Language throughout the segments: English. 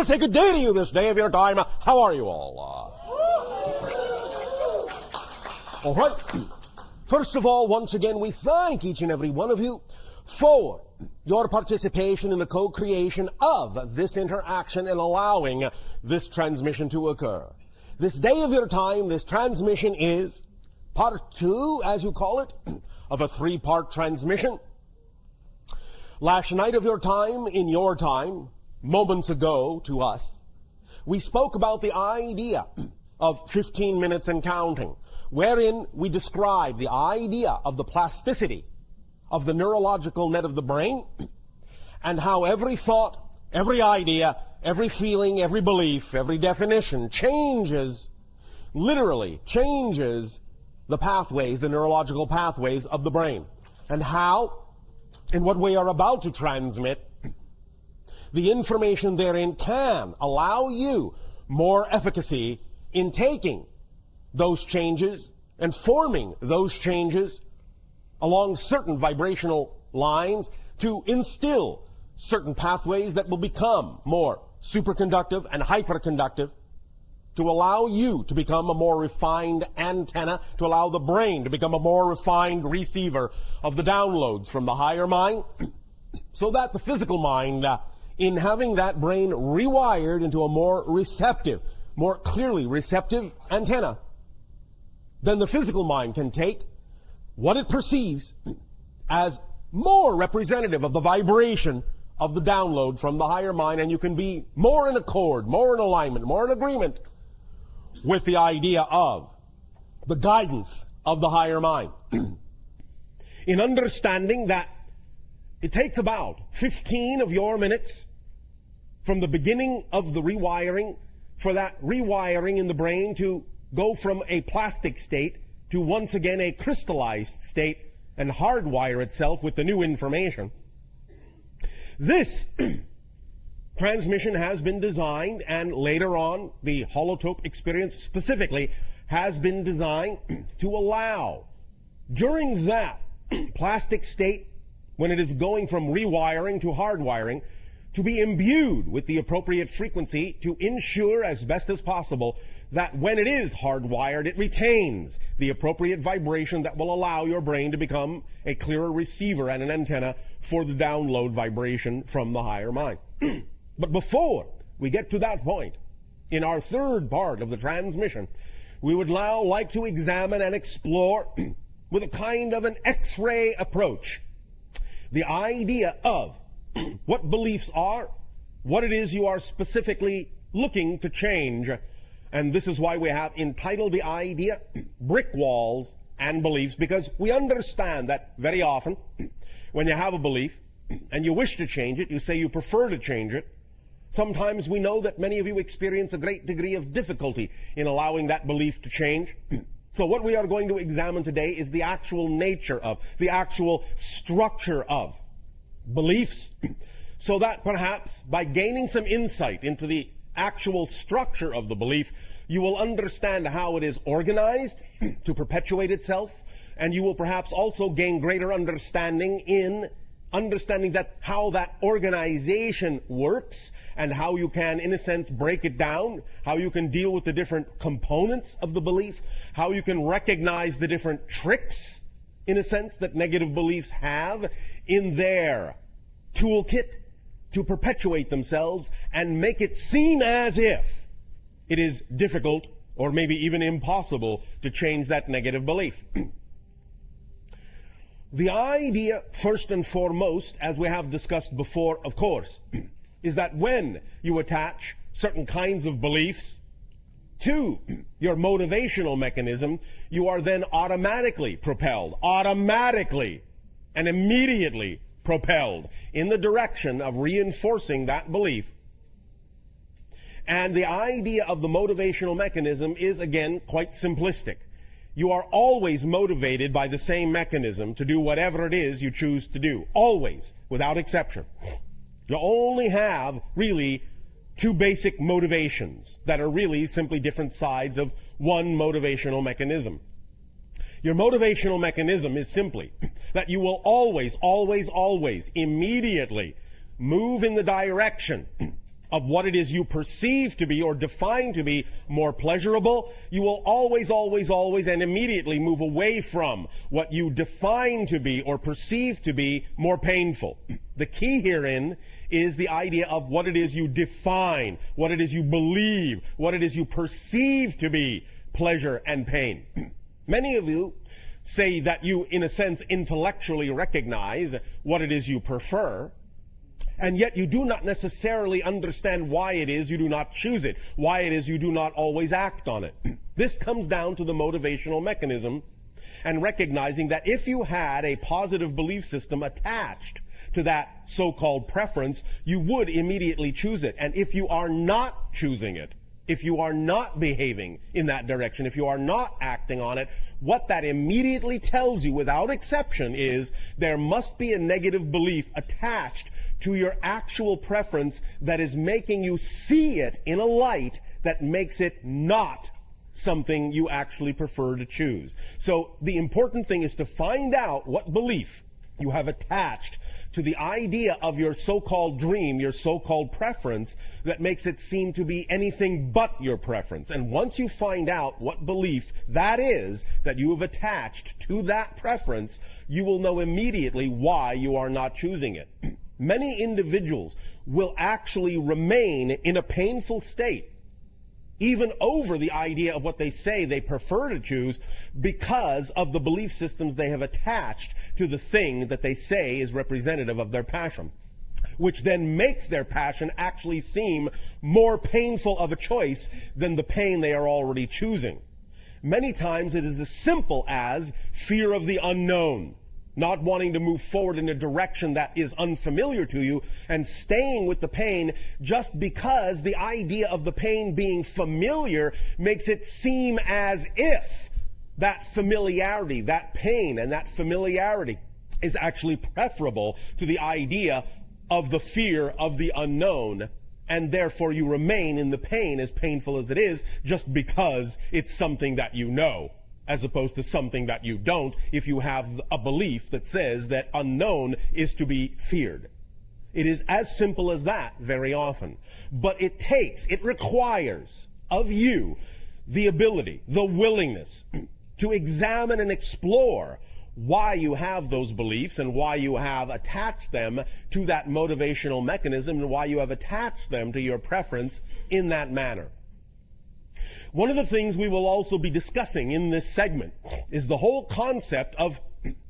want to say good day to you this day of your time. How are you all? All right. First of all, once again, we thank each and every one of you for your participation in the co-creation of this interaction and allowing this transmission to occur. This day of your time, this transmission is part 2, as you call it, of a 3-part transmission. Last night of your time, in your time, moments ago to us, we spoke about the idea of 15 minutes and counting, wherein we describe the idea of the plasticity of the neurological net of the brain, and how every thought, every idea, every feeling, every belief, every definition changes, literally changes the pathways, the neurological pathways of the brain, and how, in what we are about to transmit, the information therein can allow you more efficacy in taking those changes and forming those changes along certain vibrational lines to instill certain pathways that will become more superconductive and hyperconductive, to allow you to become a more refined antenna, to allow the brain to become a more refined receiver of the downloads from the higher mind, so that the physical mind, in having that brain rewired into a more receptive, more clearly receptive antenna, then the physical mind can take what it perceives as more representative of the vibration of the download from the higher mind, and you can be more in accord, more in alignment, more in agreement with the idea of the guidance of the higher mind. In understanding that it takes about 15 of your minutes from the beginning of the rewiring for that rewiring in the brain to go from a plastic state to once again a crystallized state and hardwire itself with the new information. This transmission has been designed, and later on the holotope experience specifically has been designed to allow, during that plastic state, when it is going from rewiring to hardwiring, to be imbued with the appropriate frequency to ensure as best as possible that when it is hardwired, it retains the appropriate vibration that will allow your brain to become a clearer receiver and an antenna for the download vibration from the higher mind. But before we get to that point, in our 3rd part of the transmission, we would now like to examine and explore with a kind of an X-ray approach the idea of what beliefs are, what it is you are specifically looking to change. And this is why we have entitled the idea Brick Walls and Beliefs, because we understand that very often when you have a belief and you wish to change it, you say you prefer to change it. Sometimes we know that many of you experience a great degree of difficulty in allowing that belief to change. So what we are going to examine today is the actual nature of, the actual structure of beliefs, so that perhaps by gaining some insight into the actual structure of the belief, you will understand how it is organized to perpetuate itself, and you will perhaps also gain greater understanding in understanding that how that organization works, and how you can, in a sense, break it down, how you can deal with the different components of the belief, how you can recognize the different tricks, in a sense, that negative beliefs have in their toolkit to perpetuate themselves and make it seem as if it is difficult or maybe even impossible to change that negative belief. The idea, first and foremost, as we have discussed before, of course, is that when you attach certain kinds of beliefs to your motivational mechanism, you are then automatically and immediately propelled in the direction of reinforcing that belief. And the idea of the motivational mechanism is, again, quite simplistic. You are always motivated by the same mechanism to do whatever it is you choose to do. Always, without exception. You only have, really, 2 basic motivations that are really simply different sides of one motivational mechanism. Your motivational mechanism is simply that you will always immediately move in the direction of what it is you perceive to be or define to be more pleasurable, you will always, always, always and immediately move away from what you define to be or perceive to be more painful. The key herein is the idea of what it is you define, what it is you believe, what it is you perceive to be pleasure and pain. Many of you say that you, in a sense, intellectually recognize what it is you prefer, and yet you do not necessarily understand why it is you do not choose it, why it is you do not always act on it. This comes down to the motivational mechanism and recognizing that if you had a positive belief system attached to that so-called preference, you would immediately choose it. And if you are not choosing it, if you are not behaving in that direction, if you are not acting on it, what that immediately tells you without exception is there must be a negative belief attached to your actual preference that is making you see it in a light that makes it not something you actually prefer to choose. So the important thing is to find out what belief you have attached to the idea of your so-called dream, your so-called preference, that makes it seem to be anything but your preference. And once you find out what belief that is that you have attached to that preference, you will know immediately why you are not choosing it. Many individuals will actually remain in a painful state, even over the idea of what they say they prefer to choose, because of the belief systems they have attached to the thing that they say is representative of their passion, which then makes their passion actually seem more painful of a choice than the pain they are already choosing. Many times it is as simple as fear of the unknown, not wanting to move forward in a direction that is unfamiliar to you and staying with the pain just because the idea of the pain being familiar makes it seem as if that familiarity, that pain and that familiarity is actually preferable to the idea of the fear of the unknown, and therefore you remain in the pain, as painful as it is, just because it's something that you know, as opposed to something that you don't, if you have a belief that says that unknown is to be feared. It is as simple as that very often. But it requires of you the ability, the willingness to examine and explore why you have those beliefs and why you have attached them to that motivational mechanism and why you have attached them to your preference in that manner. One of the things we will also be discussing in this segment is the whole concept of,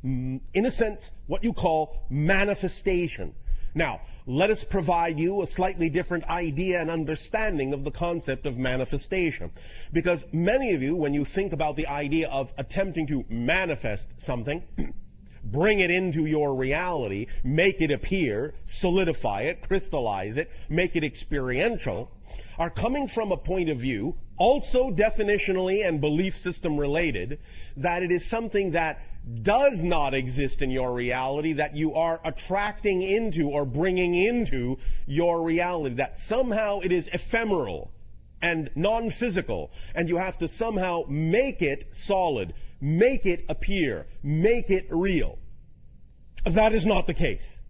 in a sense, what you call manifestation. Now, let us provide you a slightly different idea and understanding of the concept of manifestation. Because many of you, when you think about the idea of attempting to manifest something, bring it into your reality, make it appear, solidify it, crystallize it, make it experiential, are coming from a point of view, also definitionally and belief system related, that it is something that does not exist in your reality, that you are attracting into or bringing into your reality, that somehow it is ephemeral and non-physical, and you have to somehow make it solid, make it appear, make it real. That is not the case.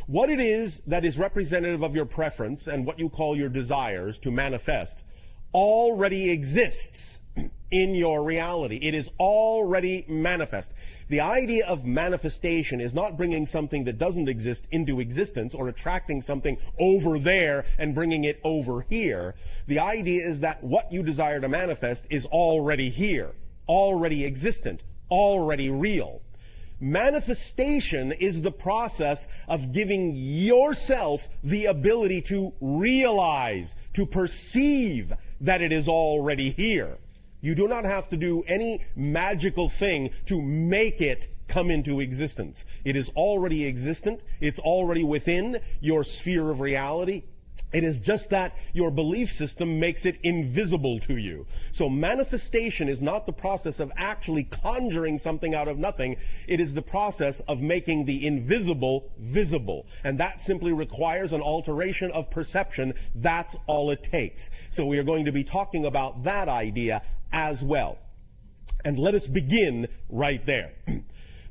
What it is that is representative of your preference and what you call your desires to manifest already exists in your reality. It is already manifest. The idea of manifestation is not bringing something that doesn't exist into existence or attracting something over there and bringing it over here. The idea is that what you desire to manifest is already here, already existent, already real. Manifestation is the process of giving yourself the ability to realize, to perceive that it is already here. You do not have to do any magical thing to make it come into existence. It is already existent. It's already within your sphere of reality. It is just that your belief system makes it invisible to you. So manifestation is not the process of actually conjuring something out of nothing. It is the process of making the invisible visible. And that simply requires an alteration of perception. That's all it takes. So we are going to be talking about that idea as well. And let us begin right there.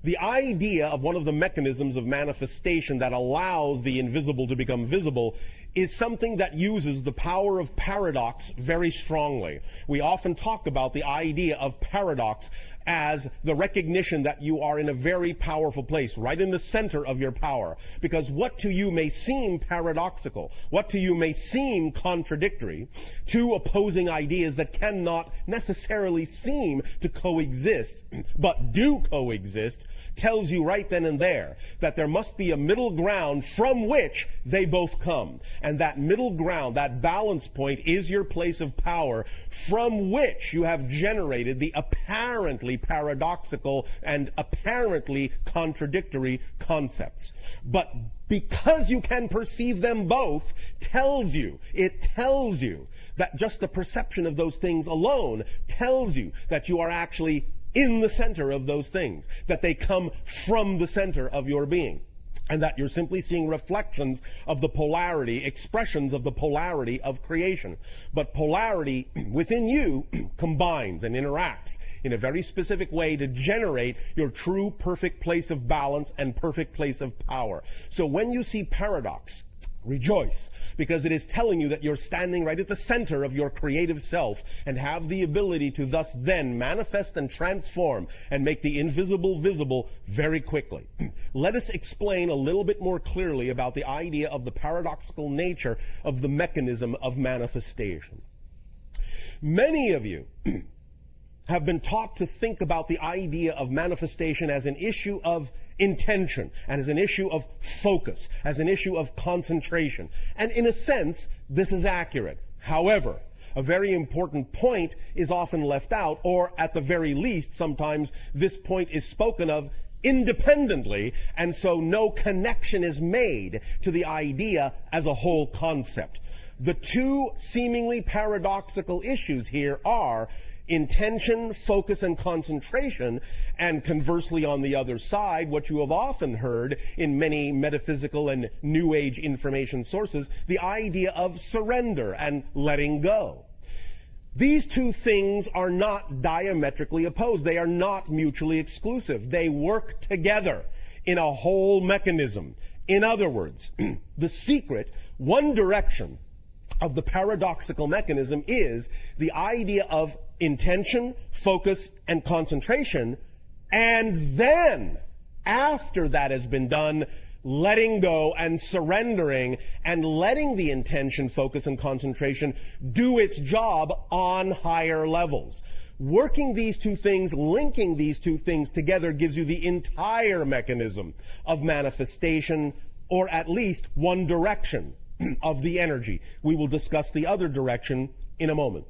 The idea of one of the mechanisms of manifestation that allows the invisible to become visible is something that uses the power of paradox very strongly. We often talk about the idea of paradox as the recognition that you are in a very powerful place, right in the center of your power. Because what to you may seem paradoxical, what to you may seem contradictory, two opposing ideas that cannot necessarily seem to coexist, but do coexist, tells you right then and there that there must be a middle ground from which they both come. And that middle ground, that balance point, is your place of power from which you have generated the apparently paradoxical and apparently contradictory concepts. But because you can perceive them both, it tells you that just the perception of those things alone tells you that you are actually in the center of those things, that they come from the center of your being, and that you're simply seeing reflections of the polarity, expressions of the polarity of creation. But polarity within you combines and interacts in a very specific way to generate your true perfect place of balance and perfect place of power. So when you see paradox, rejoice, because it is telling you that you're standing right at the center of your creative self and have the ability to thus then manifest and transform and make the invisible visible very quickly. Let us explain a little bit more clearly about the idea of the paradoxical nature of the mechanism of manifestation. Many of you have been taught to think about the idea of manifestation as an issue of intention and as an issue of focus, as an issue of concentration. And in a sense, this is accurate. However, a very important point is often left out, or at the very least, sometimes this point is spoken of independently, and so no connection is made to the idea as a whole concept. The two seemingly paradoxical issues here are intention, focus, and concentration, and conversely on the other side, what you have often heard in many metaphysical and New Age information sources, the idea of surrender and letting go. These two things are not diametrically opposed. They are not mutually exclusive. They work together in a whole mechanism. In other words, the secret, one direction of the paradoxical mechanism is the idea of intention, focus, and concentration, and then, after that has been done, letting go and surrendering and letting the intention, focus, and concentration do its job on higher levels. Working these two things, linking these two things together gives you the entire mechanism of manifestation, or at least one direction of the energy. We will discuss the other direction in a moment.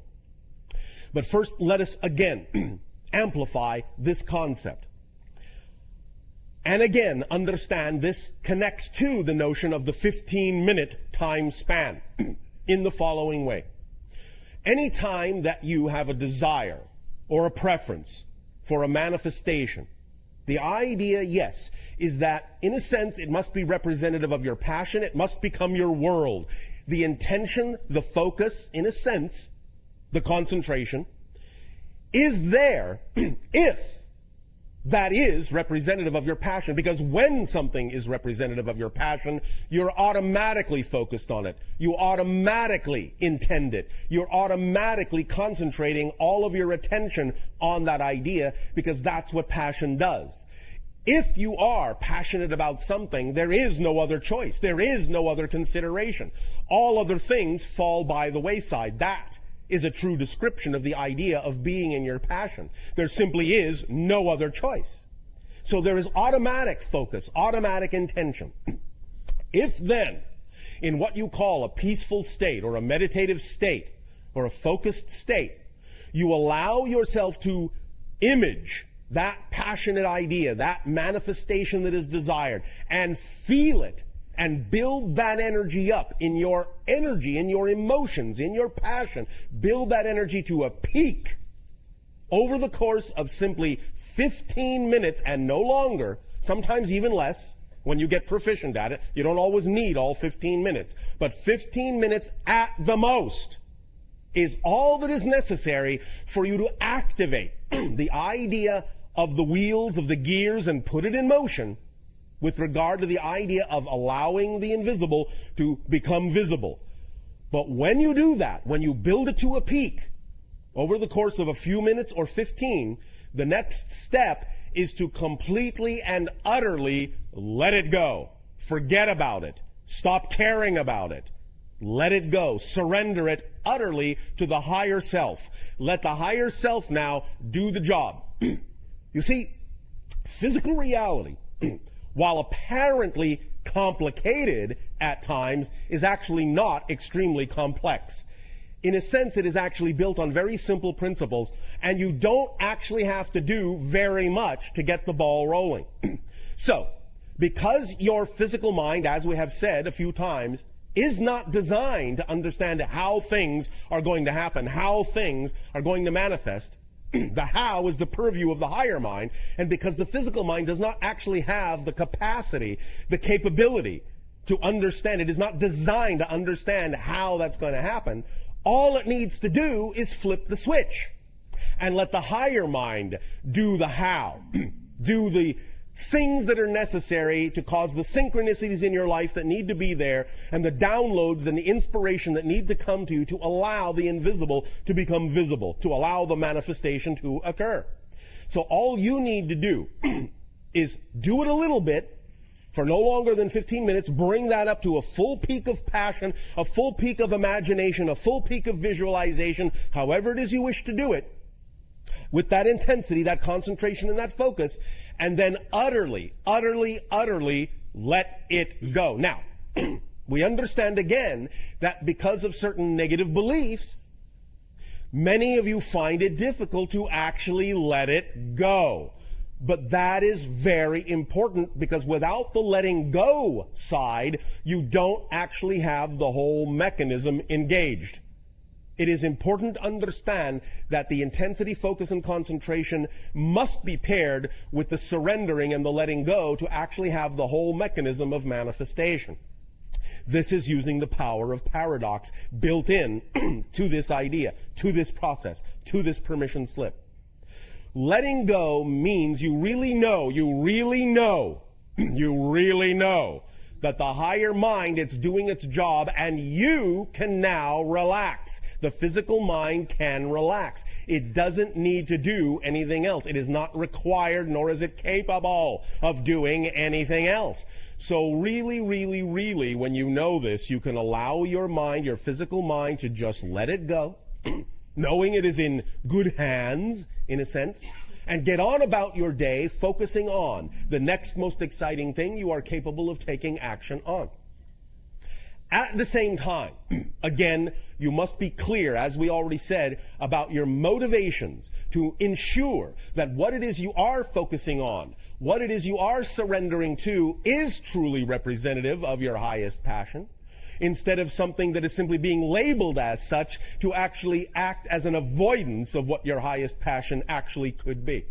But first, let us again amplify this concept. And again, understand this connects to the notion of the 15-minute time span in the following way. Any time that you have a desire or a preference for a manifestation, the idea, yes, is that, in a sense, it must be representative of your passion. It must become your world. The intention, the focus, in a sense, the concentration, is there if that is representative of your passion. Because when something is representative of your passion, you're automatically focused on it. You automatically intend it. You're automatically concentrating all of your attention on that idea, because that's what passion does. If you are passionate about something, there is no other choice. There is no other consideration. All other things fall by the wayside. That is a true description of the idea of being in your passion. There simply is no other choice. So there is automatic focus, automatic intention. If then, in what you call a peaceful state or a meditative state or a focused state, you allow yourself to image that passionate idea, that manifestation that is desired, and feel it, and build that energy up in your energy, in your emotions, in your passion. Build that energy to a peak over the course of simply 15 minutes and no longer, sometimes even less, when you get proficient at it. You don't always need all 15 minutes, but 15 minutes at the most is all that is necessary for you to activate the idea of the wheels, of the gears, and put it in motion with regard to the idea of allowing the invisible to become visible. But when you do that, when you build it to a peak over the course of a few minutes or 15, the next step is to completely and utterly let it go. Forget about it. Stop caring about it. Let it go. Surrender it utterly to the higher self. Let the higher self now do the job. You see, physical reality, while apparently complicated at times, is actually not extremely complex. In a sense, it is actually built on very simple principles, and you don't actually have to do very much to get the ball rolling. So, because your physical mind, as we have said a few times, is not designed to understand how things are going to happen, how things are going to manifest, the how is the purview of the higher mind, and because the physical mind does not actually have the capacity, the capability to understand, it is not designed to understand how that's going to happen, all it needs to do is flip the switch and let the higher mind do the how, do the things that are necessary to cause the synchronicities in your life that need to be there, and the downloads and the inspiration that need to come to you to allow the invisible to become visible, to allow the manifestation to occur. So all you need to do is do it a little bit for no longer than 15 minutes, bring that up to a full peak of passion, a full peak of imagination, a full peak of visualization, however it is you wish to do it, with that intensity, that concentration, and that focus, and then utterly, utterly, utterly let it go. Now, we understand again that because of certain negative beliefs, many of you find it difficult to actually let it go. But that is very important, because without the letting go side, you don't actually have the whole mechanism engaged. It is important to understand that the intensity, focus, and concentration must be paired with the surrendering and the letting go to actually have the whole mechanism of manifestation. This is using the power of paradox built in to this idea, to this process, to this permission slip. Letting go means you really know that the higher mind, it's doing its job, and you can now relax. The physical mind can relax. It doesn't need to do anything else. It is not required, nor is it capable of doing anything else. So really, really, really, when you know this, you can allow your mind, your physical mind, to just let it go, knowing it is in good hands, in a sense, and get on about your day focusing on the next most exciting thing you are capable of taking action on. At the same time, again, you must be clear, as we already said, about your motivations to ensure that what it is you are focusing on, what it is you are surrendering to, is truly representative of your highest passion, instead of something that is simply being labeled as such to actually act as an avoidance of what your highest passion actually could be.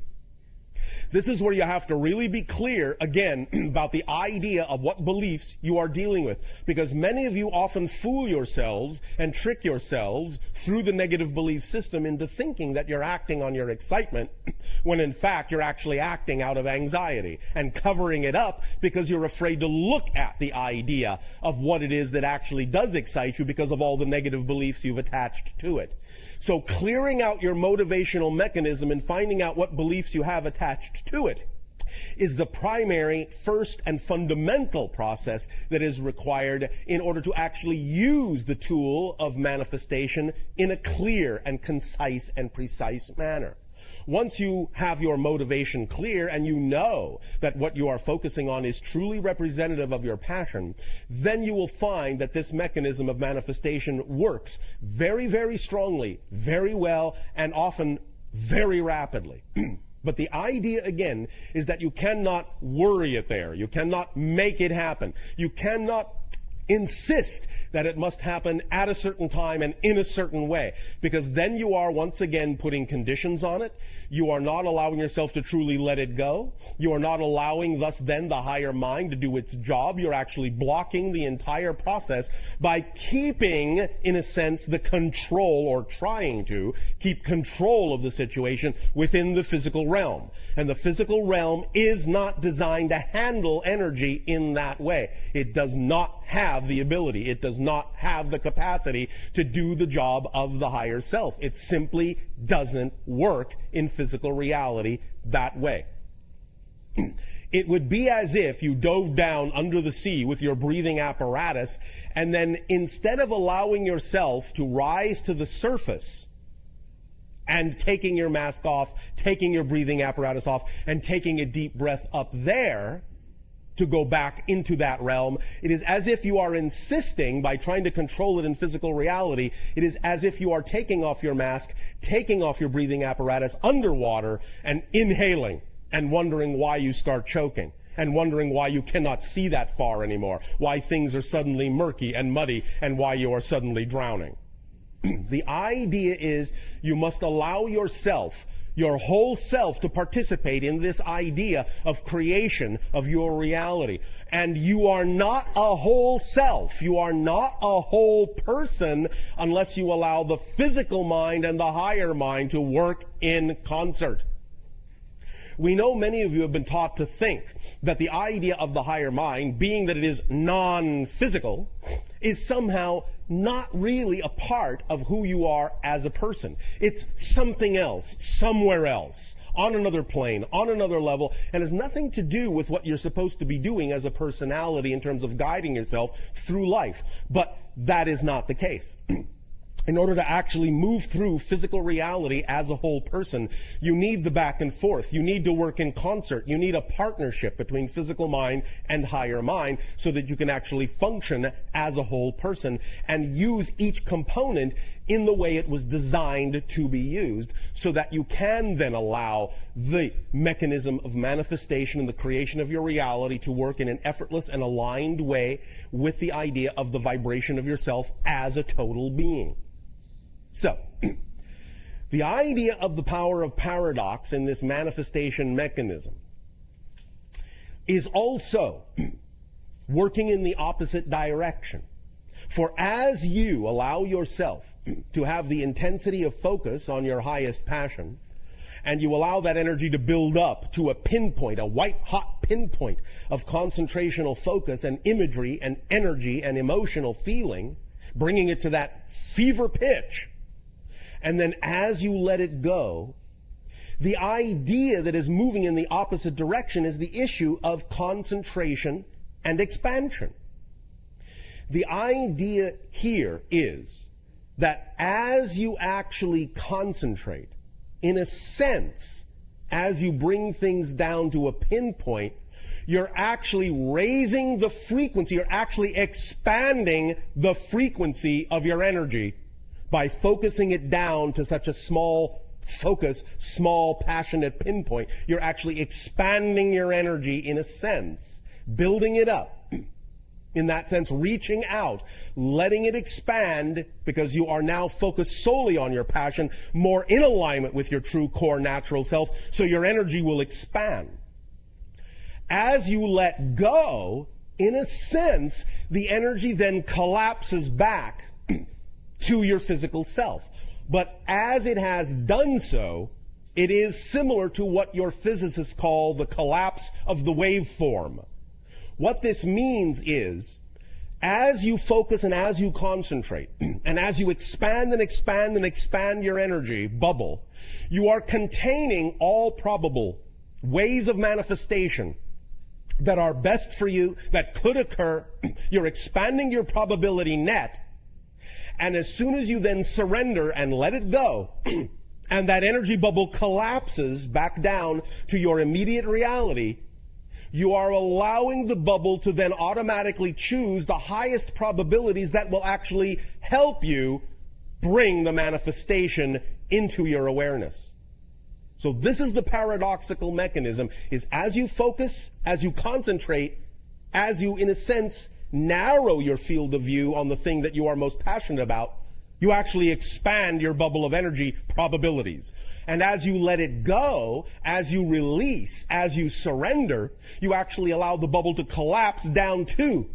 This is where you have to really be clear, again, about the idea of what beliefs you are dealing with. Because many of you often fool yourselves and trick yourselves through the negative belief system into thinking that you're acting on your excitement, when in fact you're actually acting out of anxiety and covering it up because you're afraid to look at the idea of what it is that actually does excite you because of all the negative beliefs you've attached to it. So clearing out your motivational mechanism and finding out what beliefs you have attached to it is the primary, first, and fundamental process that is required in order to actually use the tool of manifestation in a clear and concise and precise manner. Once you have your motivation clear and you know that what you are focusing on is truly representative of your passion, then you will find that this mechanism of manifestation works very, very strongly, very well, and often very rapidly. But the idea, again, is that you cannot worry it there. You cannot make it happen. You cannot Insist that it must happen at a certain time and in a certain way, because then you are once again putting conditions on it. You are not allowing yourself to truly let it go. You are not allowing thus then the higher mind to do its job. You're actually blocking the entire process by keeping, in a sense, the control, or trying to keep control of the situation within the physical realm. And the physical realm is not designed to handle energy in that way. It does not have the ability. It does not have the capacity to do the job of the higher self. It simply doesn't work in physical reality that way. It would be as if you dove down under the sea with your breathing apparatus, and then instead of allowing yourself to rise to the surface and taking your mask off, taking your breathing apparatus off, and taking a deep breath up there to go back into that realm, it is as if you are insisting, by trying to control it in physical reality, it is as if you are taking off your mask, taking off your breathing apparatus underwater, and inhaling, and wondering why you start choking, and wondering why you cannot see that far anymore, why things are suddenly murky and muddy, and why you are suddenly drowning. The idea is you must allow yourself, your whole self, to participate in this idea of creation of your reality. And you are not a whole self. You are not a whole person unless you allow the physical mind and the higher mind to work in concert. We know many of you have been taught to think that the idea of the higher mind, being that it is non-physical, is somehow not really a part of who you are as a person. It's something else, somewhere else, on another plane, on another level, and has nothing to do with what you're supposed to be doing as a personality in terms of guiding yourself through life. But that is not the case. In order to actually move through physical reality as a whole person, you need the back and forth. You need to work in concert. You need a partnership between physical mind and higher mind so that you can actually function as a whole person and use each component in the way it was designed to be used, so that you can then allow the mechanism of manifestation and the creation of your reality to work in an effortless and aligned way with the idea of the vibration of yourself as a total being. So, the idea of the power of paradox in this manifestation mechanism is also working in the opposite direction. For as you allow yourself to have the intensity of focus on your highest passion, and you allow that energy to build up to a pinpoint, a white-hot pinpoint of concentrational focus and imagery and energy and emotional feeling, bringing it to that fever pitch, and then as you let it go, the idea that is moving in the opposite direction is the issue of concentration and expansion. The idea here is that as you actually concentrate, in a sense, as you bring things down to a pinpoint, you're actually raising the frequency, you're actually expanding the frequency of your energy by focusing it down to such a small focus, small passionate pinpoint. You're actually expanding your energy in a sense, building it up. In that sense, reaching out, letting it expand, because you are now focused solely on your passion, more in alignment with your true core natural self, so your energy will expand. As you let go, in a sense, the energy then collapses back to your physical self. But as it has done so, it is similar to what your physicists call the collapse of the waveform. What this means is, as you focus and as you concentrate, and as you expand and expand and expand your energy bubble, you are containing all probable ways of manifestation that are best for you, that could occur. You're expanding your probability net. And as soon as you then surrender and let it go, and that energy bubble collapses back down to your immediate reality, you are allowing the bubble to then automatically choose the highest probabilities that will actually help you bring the manifestation into your awareness. So this is the paradoxical mechanism, is as you focus, as you concentrate, as you, in a sense, narrow your field of view on the thing that you are most passionate about, you actually expand your bubble of energy probabilities. And as you let it go, as you release, as you surrender, you actually allow the bubble to collapse down to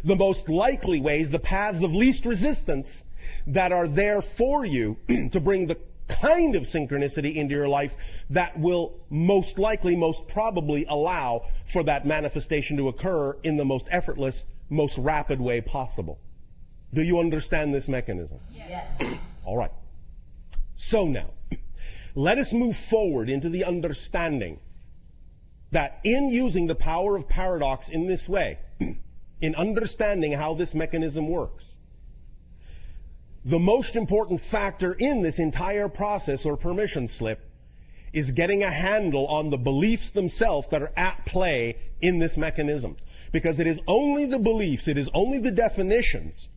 the most likely ways, the paths of least resistance that are there for you to bring the kind of synchronicity into your life that will most likely, most probably allow for that manifestation to occur in the most effortless, most rapid way possible. Do you understand this mechanism? Yes. All right. So now, let us move forward into the understanding that in using the power of paradox in this way, in understanding how this mechanism works, the most important factor in this entire process or permission slip is getting a handle on the beliefs themselves that are at play in this mechanism. Because it is only the beliefs, it is only the definitions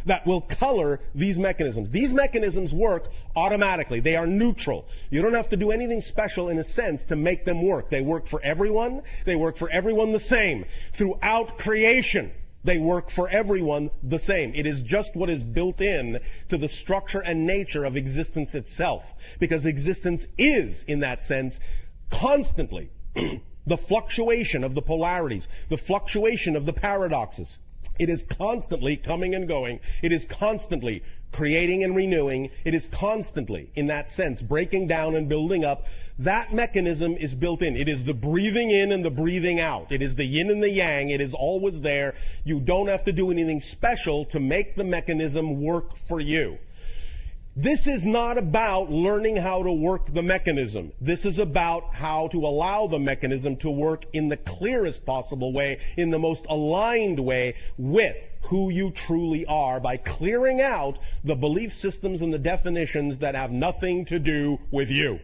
that will color these mechanisms. These mechanisms work automatically. They are neutral. You don't have to do anything special in a sense to make them work. They work for everyone. They work for everyone the same. Throughout creation, they work for everyone the same. It is just what is built in to the structure and nature of existence itself. Because existence is, in that sense, constantly the fluctuation of the polarities, the fluctuation of the paradoxes. It is constantly coming and going. It is constantly creating and renewing. It is constantly, in that sense, breaking down and building up. That mechanism is built in. It is the breathing in and the breathing out. It is the yin and the yang. It is always there. You don't have to do anything special to make the mechanism work for you. This is not about learning how to work the mechanism. This is about how to allow the mechanism to work in the clearest possible way, in the most aligned way with who you truly are, by clearing out the belief systems and the definitions that have nothing to do with you.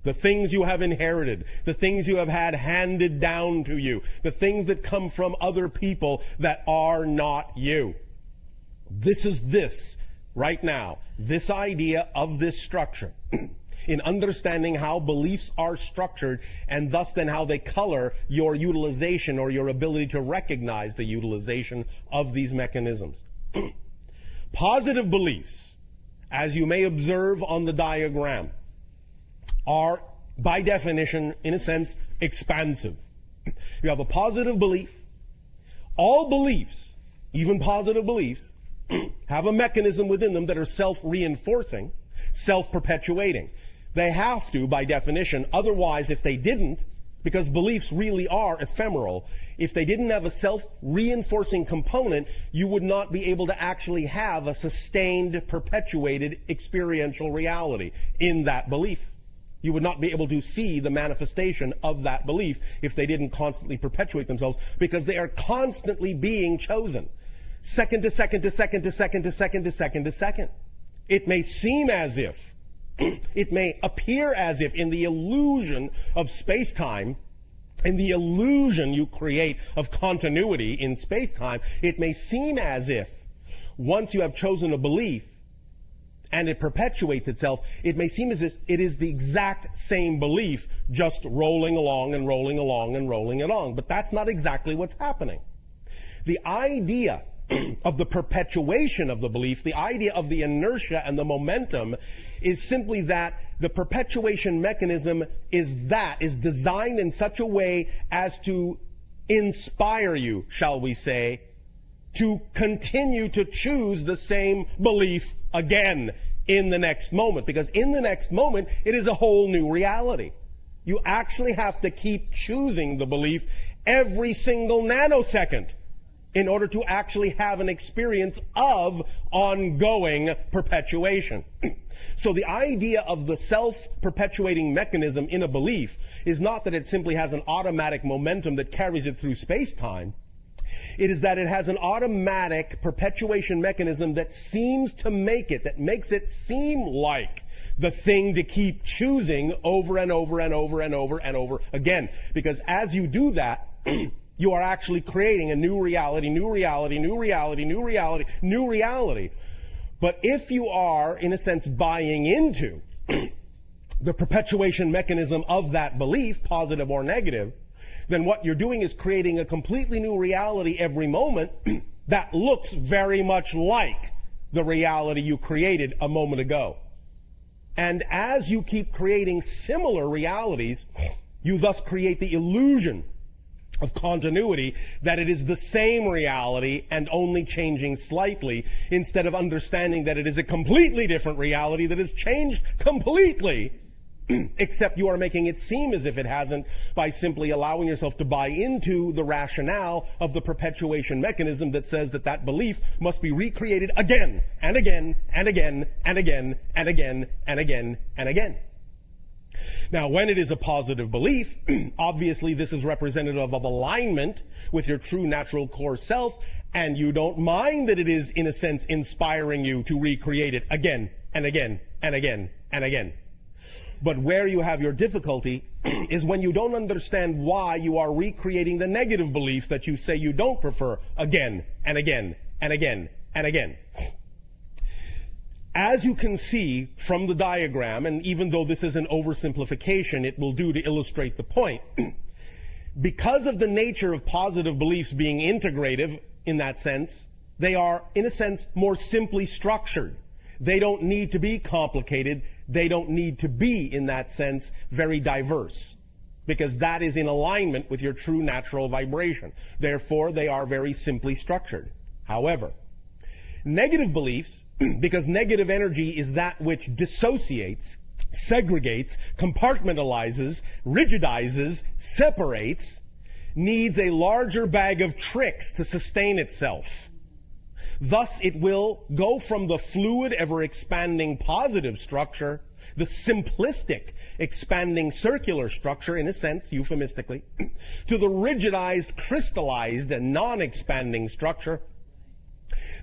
The things you have inherited, the things you have had handed down to you, the things that come from other people that are not you. This is this. Right now, this idea of this structure, in understanding how beliefs are structured and thus then how they color your utilization or your ability to recognize the utilization of these mechanisms. Positive beliefs, as you may observe on the diagram, are by definition, in a sense, expansive. You have a positive belief. All beliefs, even positive beliefs, have a mechanism within them that are self-reinforcing, self-perpetuating. They have to, by definition. Otherwise, if they didn't, because beliefs really are ephemeral, if they didn't have a self-reinforcing component, you would not be able to actually have a sustained, perpetuated experiential reality in that belief. You would not be able to see the manifestation of that belief if they didn't constantly perpetuate themselves, because they are constantly being chosen. Second to second to second to second to second to second to second. It may seem as if, it may appear as if in the illusion of space-time, in the illusion you create of continuity in space-time, it may seem as if once you have chosen a belief and it perpetuates itself, it may seem as if it is the exact same belief just rolling along and rolling along and rolling along. But that's not exactly what's happening. The idea of the perpetuation of the belief, the idea of the inertia and the momentum, is simply that the perpetuation mechanism is designed in such a way as to inspire you, shall we say, to continue to choose the same belief again in the next moment. Because in the next moment, it is a whole new reality. You actually have to keep choosing the belief every single nanosecond in order to actually have an experience of ongoing perpetuation. So the idea of the self-perpetuating mechanism in a belief is not that it simply has an automatic momentum that carries it through space-time. It is that it has an automatic perpetuation mechanism that seems to make it, that makes it seem like the thing to keep choosing over and over and over and over and over again. Because as you do that, you are actually creating a new reality, new reality, new reality, new reality, new reality. But if you are, in a sense, buying into the perpetuation mechanism of that belief, positive or negative, then what you're doing is creating a completely new reality every moment that looks very much like the reality you created a moment ago. And as you keep creating similar realities, you thus create the illusion of continuity, that it is the same reality and only changing slightly, instead of understanding that it is a completely different reality that has changed completely, except you are making it seem as if it hasn't by simply allowing yourself to buy into the rationale of the perpetuation mechanism that says that that belief must be recreated again and again and again and again and again and again and again. Now, when it is a positive belief, obviously this is representative of alignment with your true natural core self, and you don't mind that it is, in a sense, inspiring you to recreate it again and again and again and again. But where you have your difficulty is when you don't understand why you are recreating the negative beliefs that you say you don't prefer again and again and again and again. As you can see from the diagram, and even though this is an oversimplification, it will do to illustrate the point, because of the nature of positive beliefs being integrative in that sense, they are, in a sense, more simply structured. They don't need to be complicated. They don't need to be, in that sense, very diverse, because that is in alignment with your true natural vibration. Therefore, they are very simply structured. However, negative beliefs, because negative energy is that which dissociates, segregates, compartmentalizes, rigidizes, separates, needs a larger bag of tricks to sustain itself. Thus, it will go from the fluid, ever-expanding positive structure, the simplistic, expanding circular structure, in a sense, euphemistically, to the rigidized, crystallized, and non-expanding structure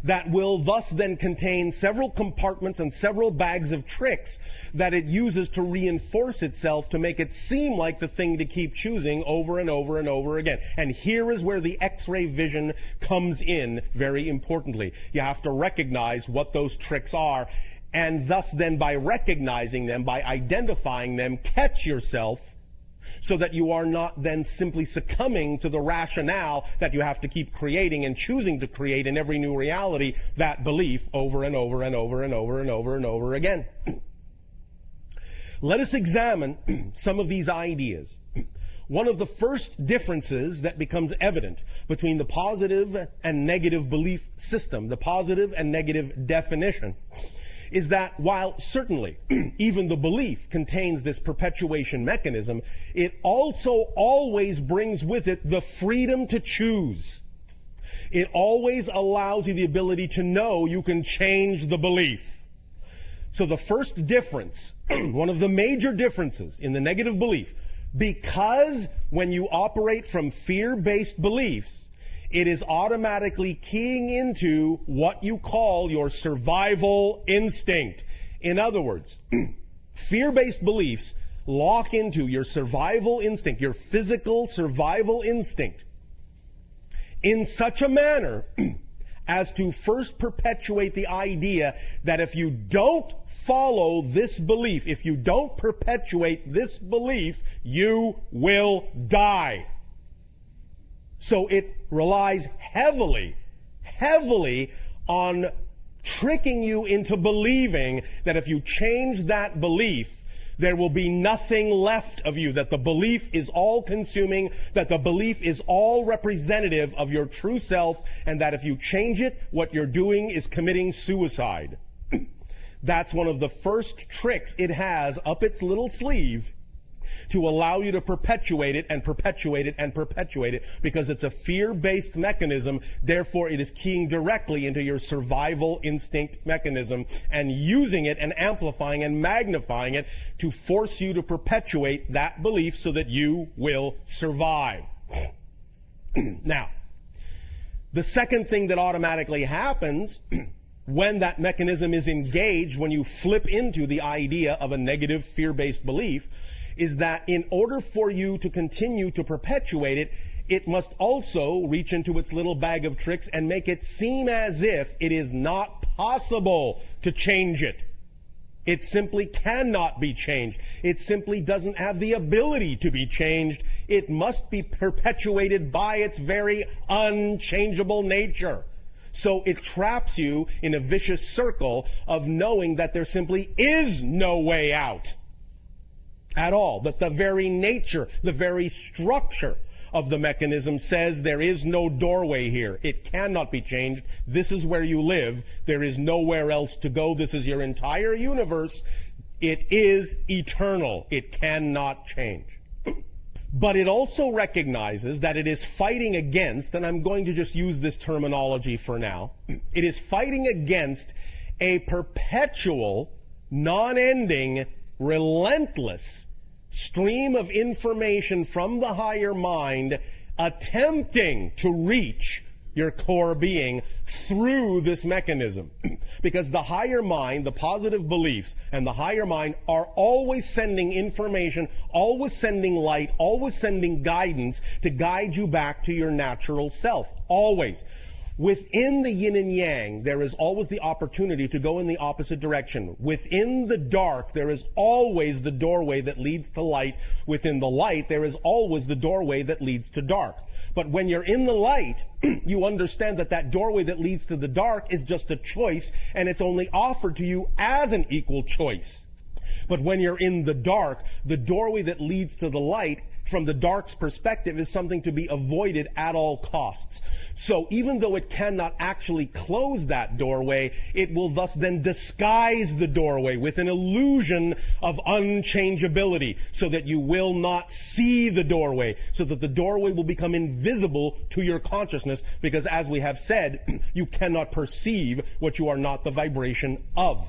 that will thus then contain several compartments and several bags of tricks that it uses to reinforce itself, to make it seem like the thing to keep choosing over and over and over again. And here is where the X-ray vision comes in very importantly. You have to recognize what those tricks are, and thus then by recognizing them, by identifying them, catch yourself, so that you are not then simply succumbing to the rationale that you have to keep creating and choosing to create in every new reality that belief over and over and over and over and over and over again. Let us examine some of these ideas. One of the first differences that becomes evident between the positive and negative belief system, the positive and negative definition, is that while certainly even the belief contains this perpetuation mechanism, it also always brings with it the freedom to choose. It always allows you the ability to know you can change the belief. So the first difference, one of the major differences in the negative belief, because when you operate from fear-based beliefs, it is automatically keying into what you call your survival instinct. In other words, fear-based beliefs lock into your survival instinct, your physical survival instinct, in such a manner as to first perpetuate the idea that if you don't follow this belief, if you don't perpetuate this belief, you will die. So it relies heavily on tricking you into believing that if you change that belief, there will be nothing left of you, that the belief is all-consuming, that the belief is all representative of your true self, and that if you change it, what you're doing is committing suicide. That's one of the first tricks it has up its little sleeve to allow you to perpetuate it and perpetuate it and perpetuate it, because it's a fear-based mechanism. Therefore, it is keying directly into your survival instinct mechanism and using it and amplifying and magnifying it to force you to perpetuate that belief so that you will survive. Now, the second thing that automatically happens when that mechanism is engaged, when you flip into the idea of a negative fear-based belief, is that in order for you to continue to perpetuate it, it must also reach into its little bag of tricks and make it seem as if it is not possible to change it. It simply cannot be changed. It simply doesn't have the ability to be changed. It must be perpetuated by its very unchangeable nature. So it traps you in a vicious circle of knowing that there simply is no way out at all. That the very nature, the very structure of the mechanism says there is no doorway here. It cannot be changed. This is where you live. There is nowhere else to go. This is your entire universe. It is eternal. It cannot change. But it also recognizes that it is fighting against, and I'm going to just use this terminology for now, it is fighting against a perpetual, non-ending, relentless stream of information from the higher mind attempting to reach your core being through this mechanism. Because the higher mind, the positive beliefs, and the higher mind are always sending information, always sending light, always sending guidance to guide you back to your natural self. Always. Within the yin and yang, there is always the opportunity to go in the opposite direction. Within the dark, there is always the doorway that leads to light. Within the light, there is always the doorway that leads to dark. But when you're in the light, you understand that that doorway that leads to the dark is just a choice, and it's only offered to you as an equal choice. But when you're in the dark, the doorway that leads to the light, from the dark's perspective, is something to be avoided at all costs. So even though it cannot actually close that doorway, it will thus then disguise the doorway with an illusion of unchangeability, so that you will not see the doorway, so that the doorway will become invisible to your consciousness, because as we have said, you cannot perceive what you are not the vibration of.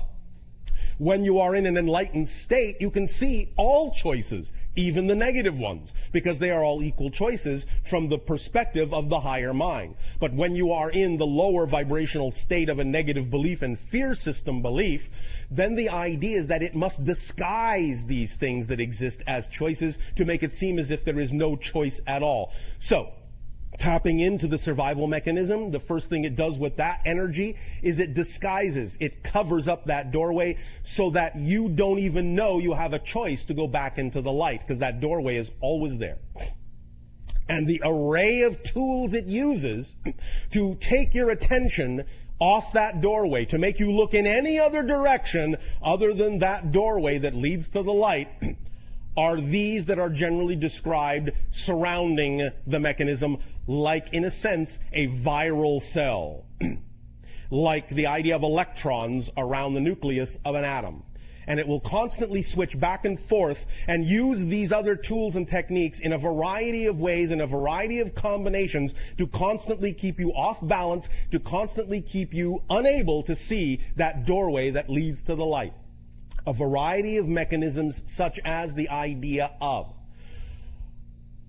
When you are in an enlightened state, you can see all choices, even the negative ones, because they are all equal choices from the perspective of the higher mind. But when you are in the lower vibrational state of a negative belief and fear system belief, then the idea is that it must disguise these things that exist as choices to make it seem as if there is no choice at all. So, tapping into the survival mechanism, the first thing it does with that energy is it disguises, it covers up that doorway so that you don't even know you have a choice to go back into the light, because that doorway is always there. And the array of tools it uses to take your attention off that doorway, to make you look in any other direction other than that doorway that leads to the light, are these that are generally described surrounding the mechanism, like, in a sense, a viral cell. Like the idea of electrons around the nucleus of an atom. And it will constantly switch back and forth and use these other tools and techniques in a variety of ways, in a variety of combinations, to constantly keep you off balance, to constantly keep you unable to see that doorway that leads to the light. A variety of mechanisms, such as the idea of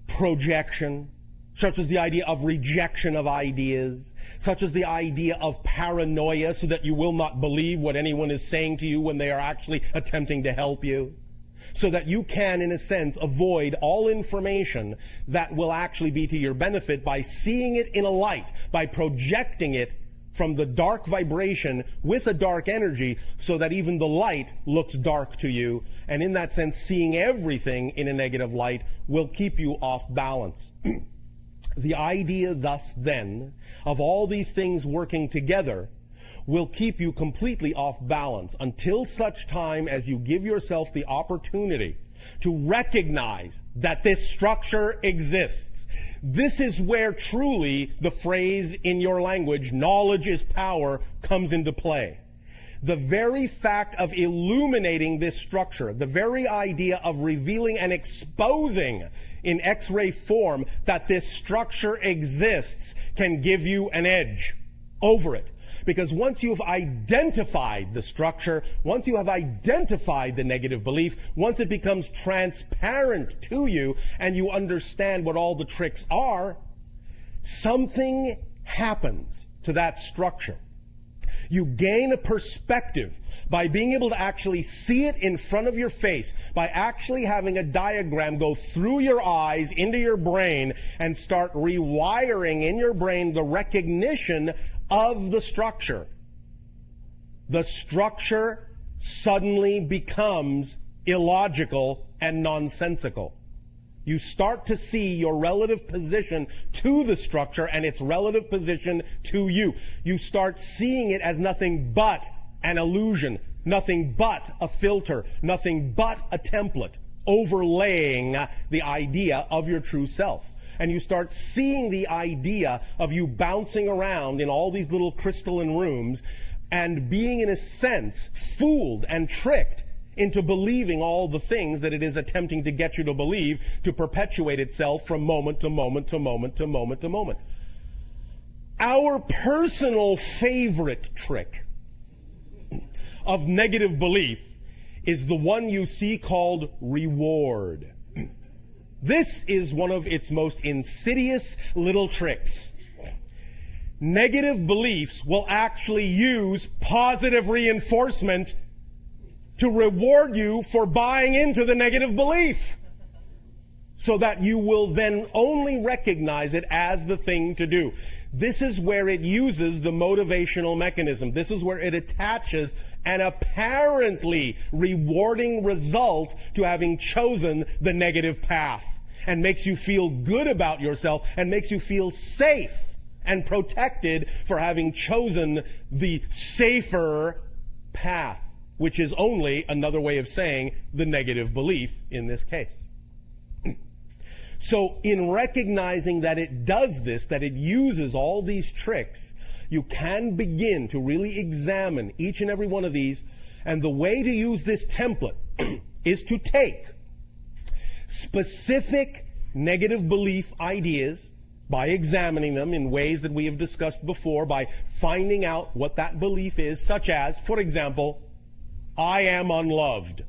projection, such as the idea of rejection of ideas, such as the idea of paranoia, so that you will not believe what anyone is saying to you when they are actually attempting to help you, so that you can, in a sense, avoid all information that will actually be to your benefit by seeing it in a light, by projecting it from the dark vibration with a dark energy, so that even the light looks dark to you. And in that sense, seeing everything in a negative light will keep you off balance. The idea thus then of all these things working together will keep you completely off balance until such time as you give yourself the opportunity to recognize that this structure exists. This is where truly the phrase in your language, knowledge is power, comes into play. The very fact of illuminating this structure, the very idea of revealing and exposing in X-ray form that this structure exists, can give you an edge over it. Because once you've identified the structure, once you have identified the negative belief, once it becomes transparent to you and you understand what all the tricks are, something happens to that structure. You gain a perspective by being able to actually see it in front of your face, by actually having a diagram go through your eyes into your brain and start rewiring in your brain the recognition of the structure. The structure suddenly becomes illogical and nonsensical. You start to see your relative position to the structure and its relative position to you. You start seeing it as nothing but an illusion, nothing but a filter, nothing but a template overlaying the idea of your true self. And you start seeing the idea of you bouncing around in all these little crystalline rooms and being, in a sense, fooled and tricked into believing all the things that it is attempting to get you to believe to perpetuate itself from moment to moment to moment to moment to moment. Our personal favorite trick of negative belief is the one you see called reward. This is one of its most insidious little tricks. Negative beliefs will actually use positive reinforcement to reward you for buying into the negative belief, so that you will then only recognize it as the thing to do. This is where it uses the motivational mechanism. This is where it attaches an apparently rewarding result to having chosen the negative path, and makes you feel good about yourself and makes you feel safe and protected for having chosen the safer path, which is only another way of saying the negative belief in this case. So in recognizing that it does this, that it uses all these tricks, you can begin to really examine each and every one of these. And the way to use this template is to take specific negative belief ideas by examining them in ways that we have discussed before, by finding out what that belief is, such as, for example, I am unloved.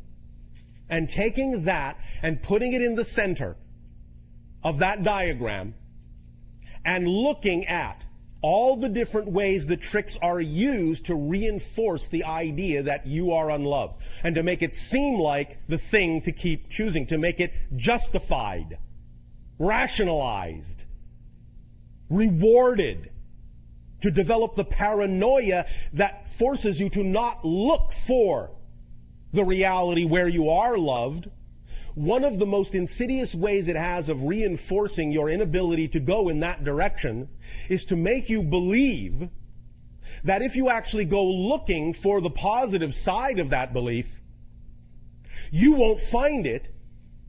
And taking that and putting it in the center of that diagram and looking at all the different ways the tricks are used to reinforce the idea that you are unloved and to make it seem like the thing to keep choosing, to make it justified, rationalized, rewarded, to develop the paranoia that forces you to not look for the reality where you are loved. One of the most insidious ways it has of reinforcing your inability to go in that direction is to make you believe that if you actually go looking for the positive side of that belief, you won't find it,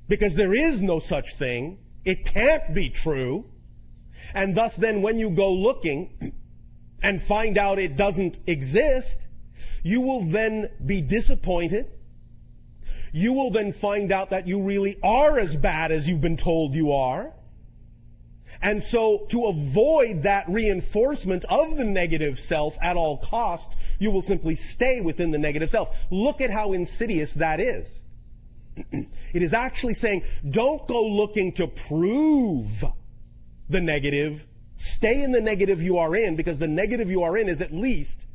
because there is no such thing. It can't be true. And thus then when you go looking and find out it doesn't exist, you will then be disappointed. You will then find out that you really are as bad as you've been told you are. And so to avoid that reinforcement of the negative self at all costs, you will simply stay within the negative self. Look at how insidious that is. It is actually saying, don't go looking to prove the negative. Stay in the negative you are in, because the negative you are in is at least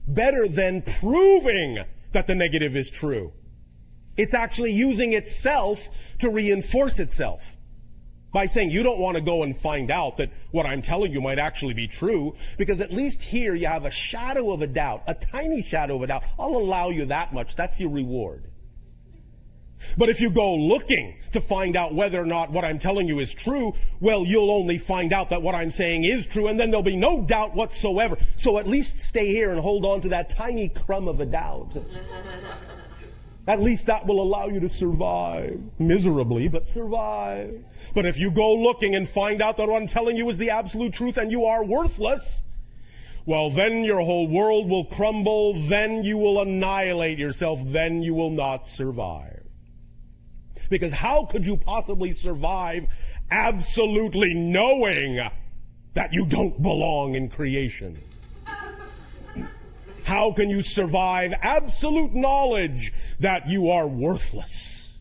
better than proving that the negative is true. It's actually using itself to reinforce itself by saying you don't want to go and find out that what I'm telling you might actually be true, because at least here you have a shadow of a doubt, a tiny shadow of a doubt. I'll allow you that much. That's your reward. But if you go looking to find out whether or not what I'm telling you is true, well, you'll only find out that what I'm saying is true, and then there'll be no doubt whatsoever. So at least stay here and hold on to that tiny crumb of a doubt. At least that will allow you to survive. Miserably, but survive. But if you go looking and find out that what I'm telling you is the absolute truth and you are worthless, well, then your whole world will crumble. Then you will annihilate yourself. Then you will not survive. Because how could you possibly survive absolutely knowing that you don't belong in creation? How can you survive absolute knowledge that you are worthless?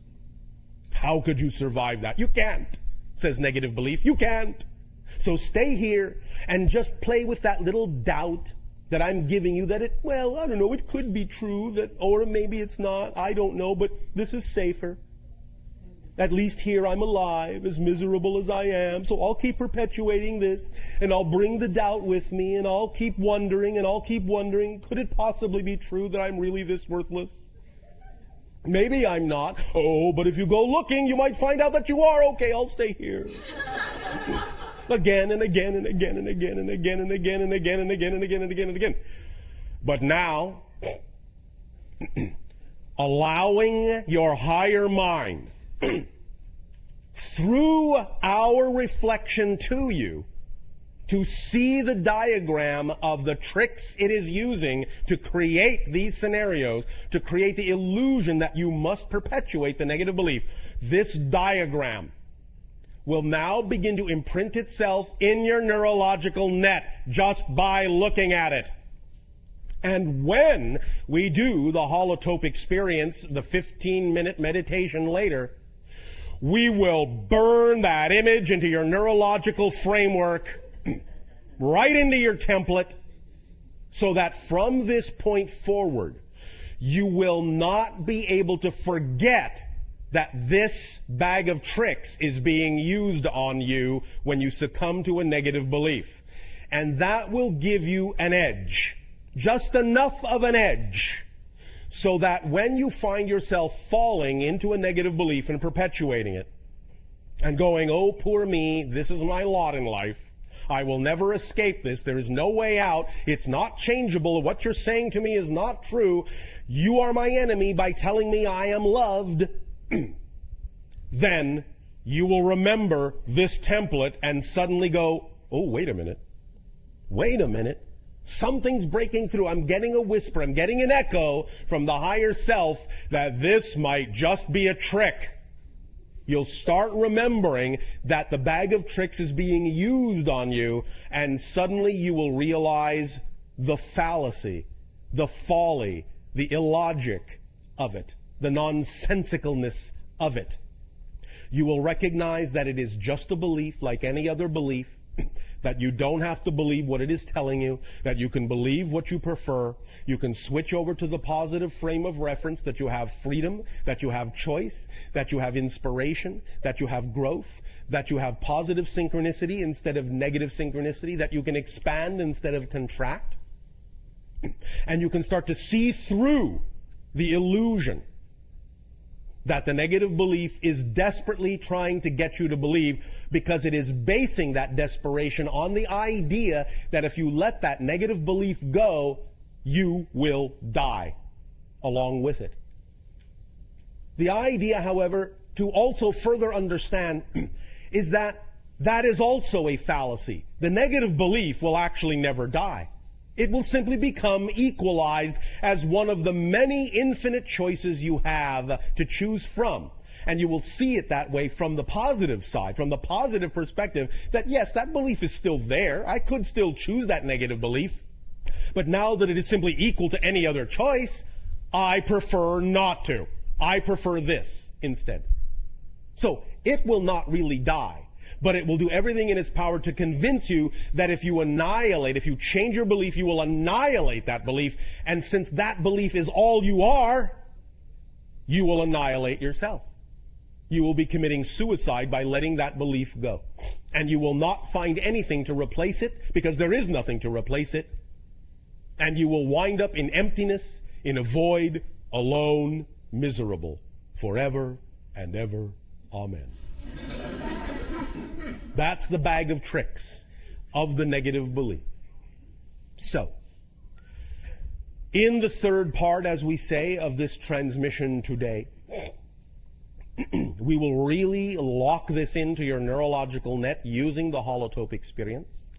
How could you survive that? You can't, says negative belief. You can't. So stay here and just play with that little doubt that I'm giving you, that it, well, I don't know, it could be true, that, or maybe it's not. I don't know, but this is safer. At least here I'm alive, as miserable as I am, so I'll keep perpetuating this, and I'll bring the doubt with me, and I'll keep wondering, could it possibly be true that I'm really this worthless? Maybe I'm not. Oh, but if you go looking, you might find out that you are. Okay, I'll stay here. Again and again and again and again and again and again and again and again and again and again and again. But now, allowing your higher mind through our reflection to you to see the diagram of the tricks it is using to create these scenarios, to create the illusion that you must perpetuate the negative belief. This diagram will now begin to imprint itself in your neurological net just by looking at it. And when we do the holotope experience, the 15-minute meditation later, we will burn that image into your neurological framework, right into your template, so that from this point forward, you will not be able to forget that this bag of tricks is being used on you when you succumb to a negative belief. And that will give you an edge, just enough of an edge, so that when you find yourself falling into a negative belief and perpetuating it, and going, oh, poor me, this is my lot in life, I will never escape this, there is no way out, it's not changeable, what you're saying to me is not true, you are my enemy by telling me I am loved, then you will remember this template and suddenly go, oh, wait a minute, something's breaking through. I'm getting a whisper, I'm getting an echo from the higher self that this might just be a trick. You'll start remembering that the bag of tricks is being used on you, and suddenly you will realize the fallacy, the folly, the illogic of it, the nonsensicalness of it. You will recognize that it is just a belief like any other belief, that you don't have to believe what it is telling you, that you can believe what you prefer, you can switch over to the positive frame of reference, that you have freedom, that you have choice, that you have inspiration, that you have growth, that you have positive synchronicity instead of negative synchronicity, that you can expand instead of contract, and you can start to see through the illusion that the negative belief is desperately trying to get you to believe, because it is basing that desperation on the idea that if you let that negative belief go, you will die along with it. The idea, however, to also further understand is that that is also a fallacy. The negative belief will actually never die. It will simply become equalized as one of the many infinite choices you have to choose from. And you will see it that way from the positive side, from the positive perspective, that yes, that belief is still there. I could still choose that negative belief. But now that it is simply equal to any other choice, I prefer not to. I prefer this instead. So it will not really die. But it will do everything in its power to convince you that if you change your belief, you will annihilate that belief. And since that belief is all you are, you will annihilate yourself. You will be committing suicide by letting that belief go. And you will not find anything to replace it, because there is nothing to replace it. And you will wind up in emptiness, in a void, alone, miserable, forever and ever. Amen. That's the bag of tricks of the negative belief. So, in the third part, as we say, of this transmission today, we will really lock this into your neurological net using the holotope experience.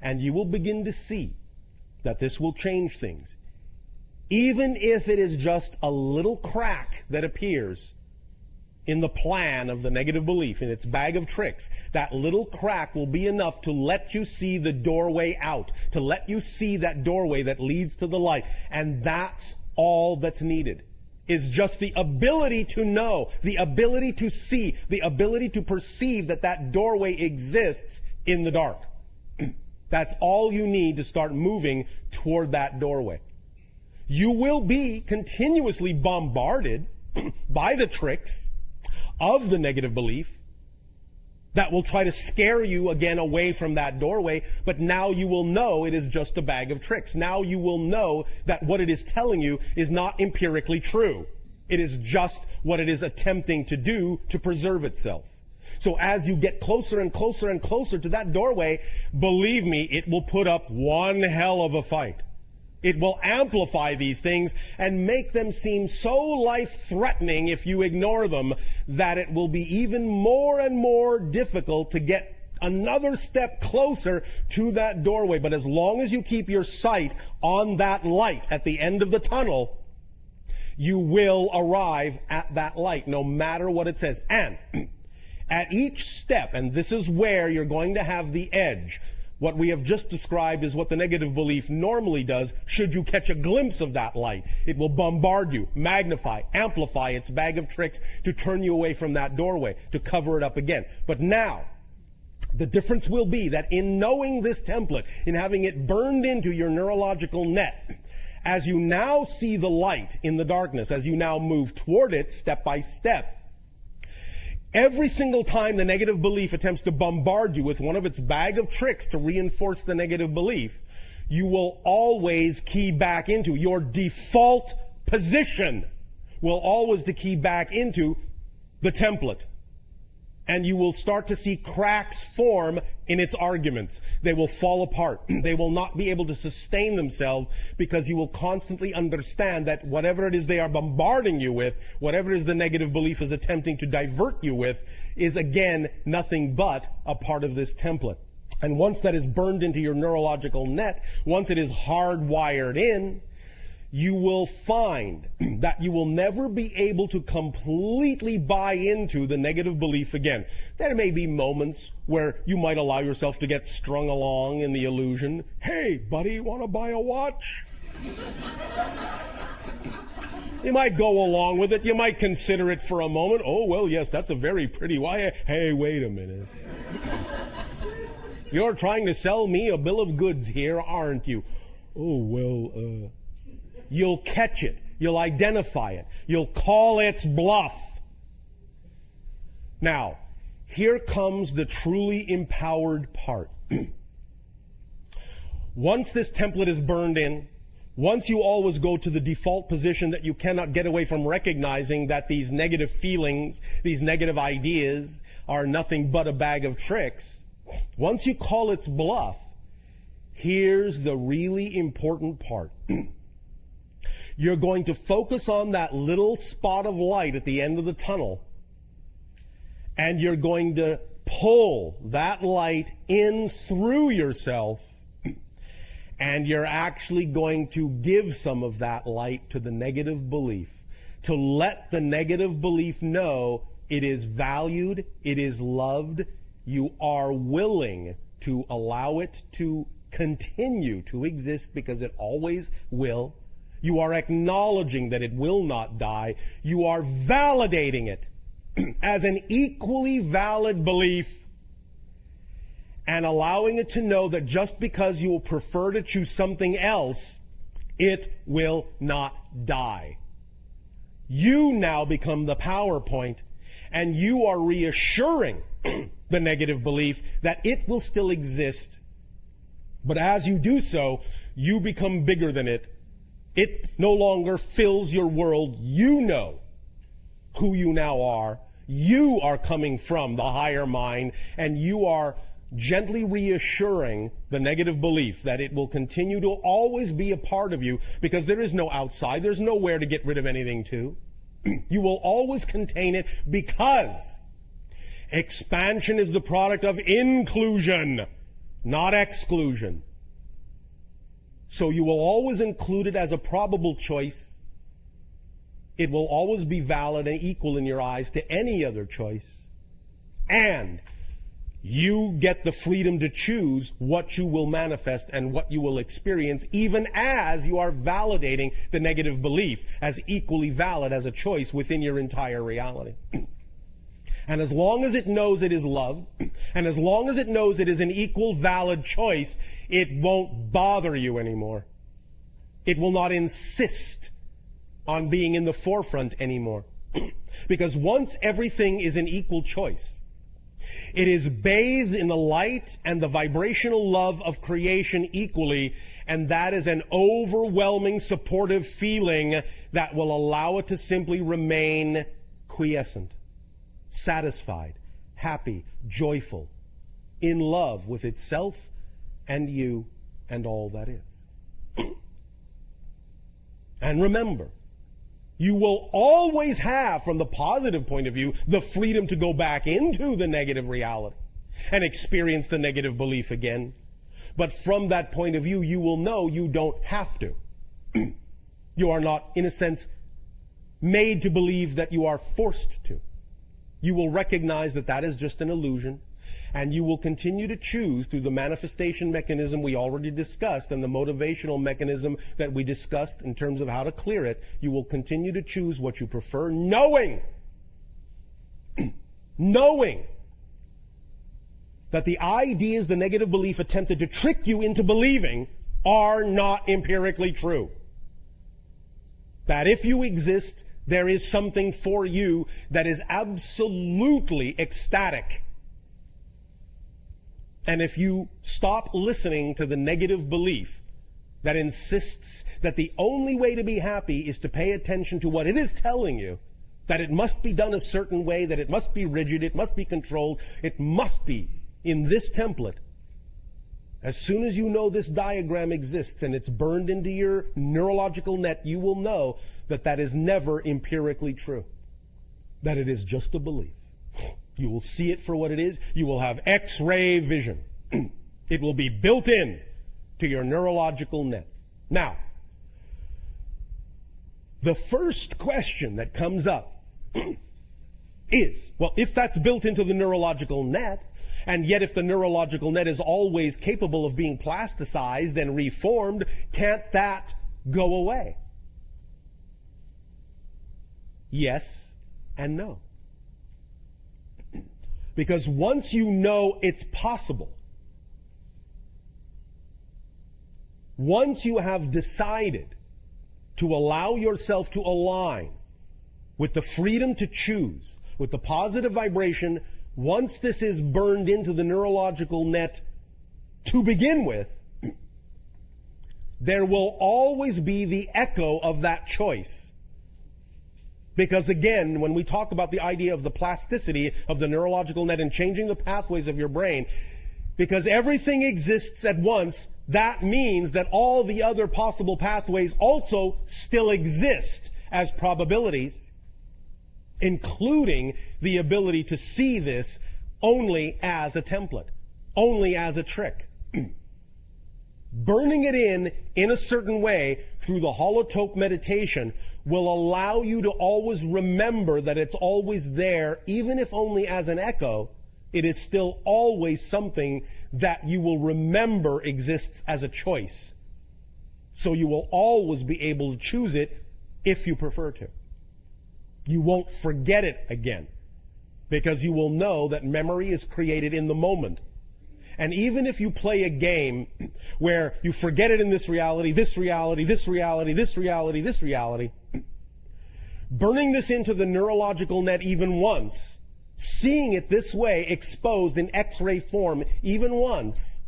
And you will begin to see that this will change things. Even if it is just a little crack that appears in the plan of the negative belief, in its bag of tricks, that little crack will be enough to let you see the doorway out, to let you see that doorway that leads to the light. And that's all that's needed, is just the ability to know, the ability to see, the ability to perceive that that doorway exists in the dark. That's all you need to start moving toward that doorway. You will be continuously bombarded by the tricks, of the negative belief that will try to scare you again away from that doorway, but now you will know it is just a bag of tricks. Now you will know that what it is telling you is not empirically true. It is just what it is attempting to do to preserve itself. So as you get closer and closer and closer to that doorway, believe me, it will put up one hell of a fight. It will amplify these things and make them seem so life-threatening if you ignore them that it will be even more and more difficult to get another step closer to that doorway. But as long as you keep your sight on that light at the end of the tunnel, you will arrive at that light, no matter what it says. And at each step, and this is where you're going to have the edge, what we have just described is what the negative belief normally does should you catch a glimpse of that light. It will bombard you, magnify, amplify its bag of tricks to turn you away from that doorway, to cover it up again. But now, the difference will be that in knowing this template, in having it burned into your neurological net, as you now see the light in the darkness, as you now move toward it step by step, every single time the negative belief attempts to bombard you with one of its bag of tricks to reinforce the negative belief, you will always key back into your default position, will always to key back into the template. And you will start to see cracks form in its arguments. They will fall apart. They will not be able to sustain themselves because you will constantly understand that whatever it is they are bombarding you with, whatever it is the negative belief is attempting to divert you with, is again nothing but a part of this template. And once that is burned into your neurological net, once it is hardwired in, you will find that you will never be able to completely buy into the negative belief again. There may be moments where you might allow yourself to get strung along in the illusion. Hey, buddy, want to buy a watch? You might go along with it. You might consider it for a moment. Oh, well, yes, that's a very pretty watch. Hey, wait a minute. You're trying to sell me a bill of goods here, aren't you? Oh, well, you'll catch it. You'll identify it. You'll call its bluff. Now, here comes the truly empowered part. Once this template is burned in, once you always go to the default position that you cannot get away from recognizing that these negative feelings, these negative ideas are nothing but a bag of tricks, once you call its bluff, here's the really important part. You're going to focus on that little spot of light at the end of the tunnel, and you're going to pull that light in through yourself, and you're actually going to give some of that light to the negative belief, to let the negative belief know it is valued, it is loved, you are willing to allow it to continue to exist because it always will. You are acknowledging that it will not die. You are validating it as an equally valid belief and allowing it to know that just because you will prefer to choose something else, it will not die. You now become the PowerPoint, and you are reassuring the negative belief that it will still exist. But as you do so, you become bigger than it. It no longer fills your world. You know who you now are. You are coming from the higher mind, and you are gently reassuring the negative belief that it will continue to always be a part of you because there is no outside. There's nowhere to get rid of anything to. You will always contain it because expansion is the product of inclusion, not exclusion. So you will always include it as a probable choice. It will always be valid and equal in your eyes to any other choice. And you get the freedom to choose what you will manifest and what you will experience, even as you are validating the negative belief as equally valid as a choice within your entire reality. And as long as it knows it is loved, and as long as it knows it is an equal valid choice, it won't bother you anymore. It will not insist on being in the forefront anymore. Because once everything is an equal choice, it is bathed in the light and the vibrational love of creation equally, and that is an overwhelming supportive feeling that will allow it to simply remain quiescent, satisfied, happy, joyful, in love with itself and you and all that is. And remember, you will always have, from the positive point of view, the freedom to go back into the negative reality and experience the negative belief again. But from that point of view, you will know you don't have to. You are not, in a sense, made to believe that you are forced to. You will recognize that that is just an illusion, and you will continue to choose through the manifestation mechanism we already discussed and the motivational mechanism that we discussed in terms of how to clear it. You will continue to choose what you prefer, knowing that the ideas the negative belief attempted to trick you into believing are not empirically true. That if you exist, there is something for you that is absolutely ecstatic. And if you stop listening to the negative belief that insists that the only way to be happy is to pay attention to what it is telling you, that it must be done a certain way, that it must be rigid, it must be controlled, it must be in this template. As soon as you know this diagram exists and it's burned into your neurological net, you will know that that is never empirically true. That it is just a belief. You will see it for what it is. You will have X-ray vision. It will be built in to your neurological net. Now, the first question that comes up is, well, if that's built into the neurological net, and yet if the neurological net is always capable of being plasticized and reformed, can't that go away? Yes and no. Because once you know it's possible, once you have decided to allow yourself to align with the freedom to choose, with the positive vibration, once this is burned into the neurological net to begin with, there will always be the echo of that choice. Because again, when we talk about the idea of the plasticity of the neurological net and changing the pathways of your brain, because everything exists at once, that means that all the other possible pathways also still exist as probabilities, including the ability to see this only as a template, only as a trick. Burning it in a certain way through the holotope meditation will allow you to always remember that it's always there, even if only as an echo. It is still always something that you will remember exists as a choice. So you will always be able to choose it if you prefer to. You won't forget it again, because you will know that memory is created in the moment. And even if you play a game where you forget it in this reality, this reality, this reality, this reality, this reality, burning this into the neurological net even once, seeing it this way exposed in X-ray form even once,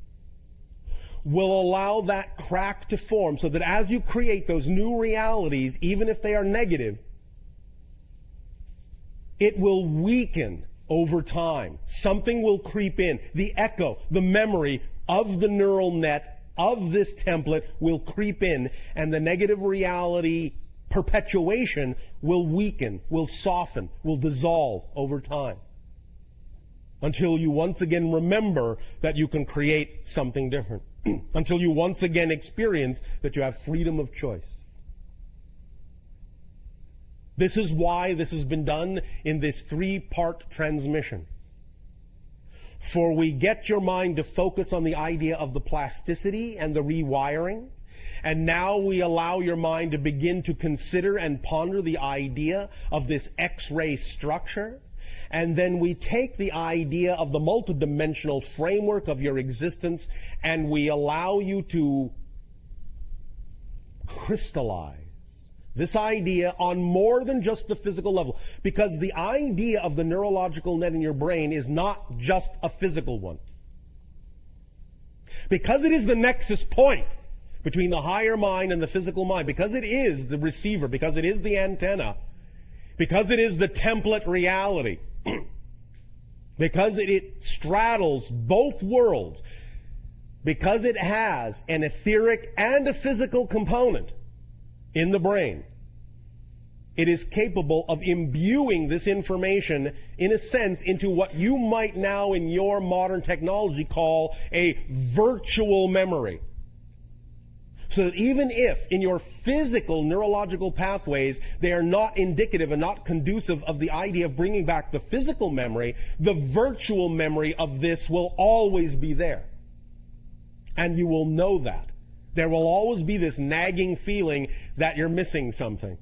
will allow that crack to form so that as you create those new realities, even if they are negative, it will weaken over time. Something will creep in. The echo, the memory of the neural net, of this template will creep in, and the negative reality perpetuation will weaken, will soften, will dissolve over time. Until you once again remember that you can create something different. Until you once again experience that you have freedom of choice. This is why this has been done in this 3-part transmission. For we get your mind to focus on the idea of the plasticity and the rewiring, and now we allow your mind to begin to consider and ponder the idea of this X-ray structure, and then we take the idea of the multidimensional framework of your existence and we allow you to crystallize this idea on more than just the physical level. Because the idea of the neurological net in your brain is not just a physical one. Because it is the nexus point between the higher mind and the physical mind, because it is the receiver, because it is the antenna, because it is the template reality, because it straddles both worlds, because it has an etheric and a physical component in the brain, it is capable of imbuing this information, in a sense, into what you might now in your modern technology call a virtual memory. So that even if in your physical neurological pathways they are not indicative and not conducive of the idea of bringing back the physical memory, the virtual memory of this will always be there. And you will know that. There will always be this nagging feeling that you're missing something.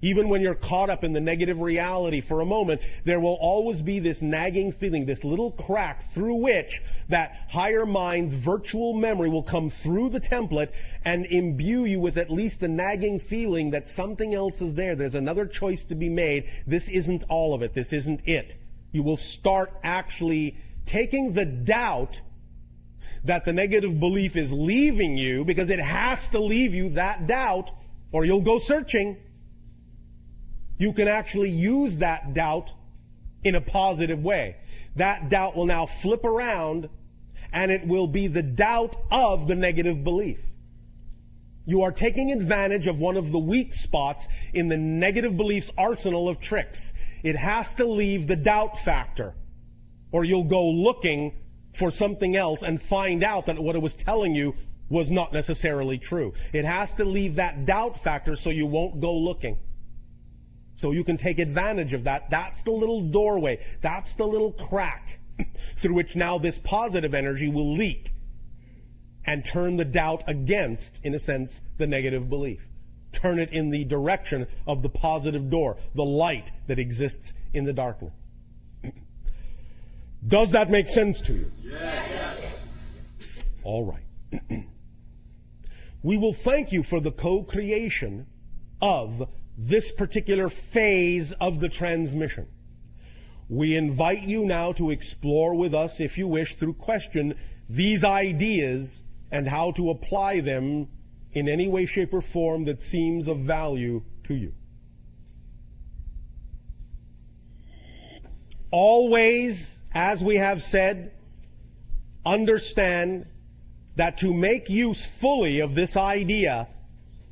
Even when you're caught up in the negative reality for a moment, there will always be this nagging feeling, this little crack through which that higher mind's virtual memory will come through the template and imbue you with at least the nagging feeling that something else is there. There's another choice to be made. This isn't all of it. This isn't it. You will start actually taking the doubt that the negative belief is leaving you, because it has to leave you, that doubt, or you'll go searching. You can actually use that doubt in a positive way. That doubt will now flip around, and it will be the doubt of the negative belief. You are taking advantage of one of the weak spots in the negative belief's arsenal of tricks. It has to leave the doubt factor, or you'll go looking for something else and find out that what it was telling you was not necessarily true. It has to leave that doubt factor so you won't go looking. So you can take advantage of that. That's the little doorway. That's the little crack through which now this positive energy will leak and turn the doubt against, in a sense, the negative belief. Turn it in the direction of the positive door, the light that exists in the darkness. Does that make sense to you? Yes. All right. We will thank you for the co-creation of this particular phase of the transmission. We invite you now to explore with us, if you wish, through question, these ideas and how to apply them in any way, shape, or form that seems of value to you. Always, as we have said, understand that to make use fully of this idea,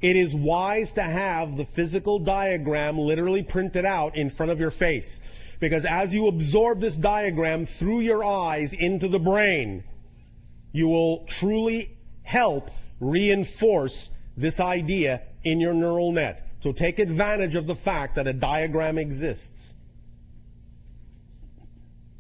it is wise to have the physical diagram literally printed out in front of your face. Because as you absorb this diagram through your eyes into the brain, you will truly help reinforce this idea in your neural net. So take advantage of the fact that a diagram exists.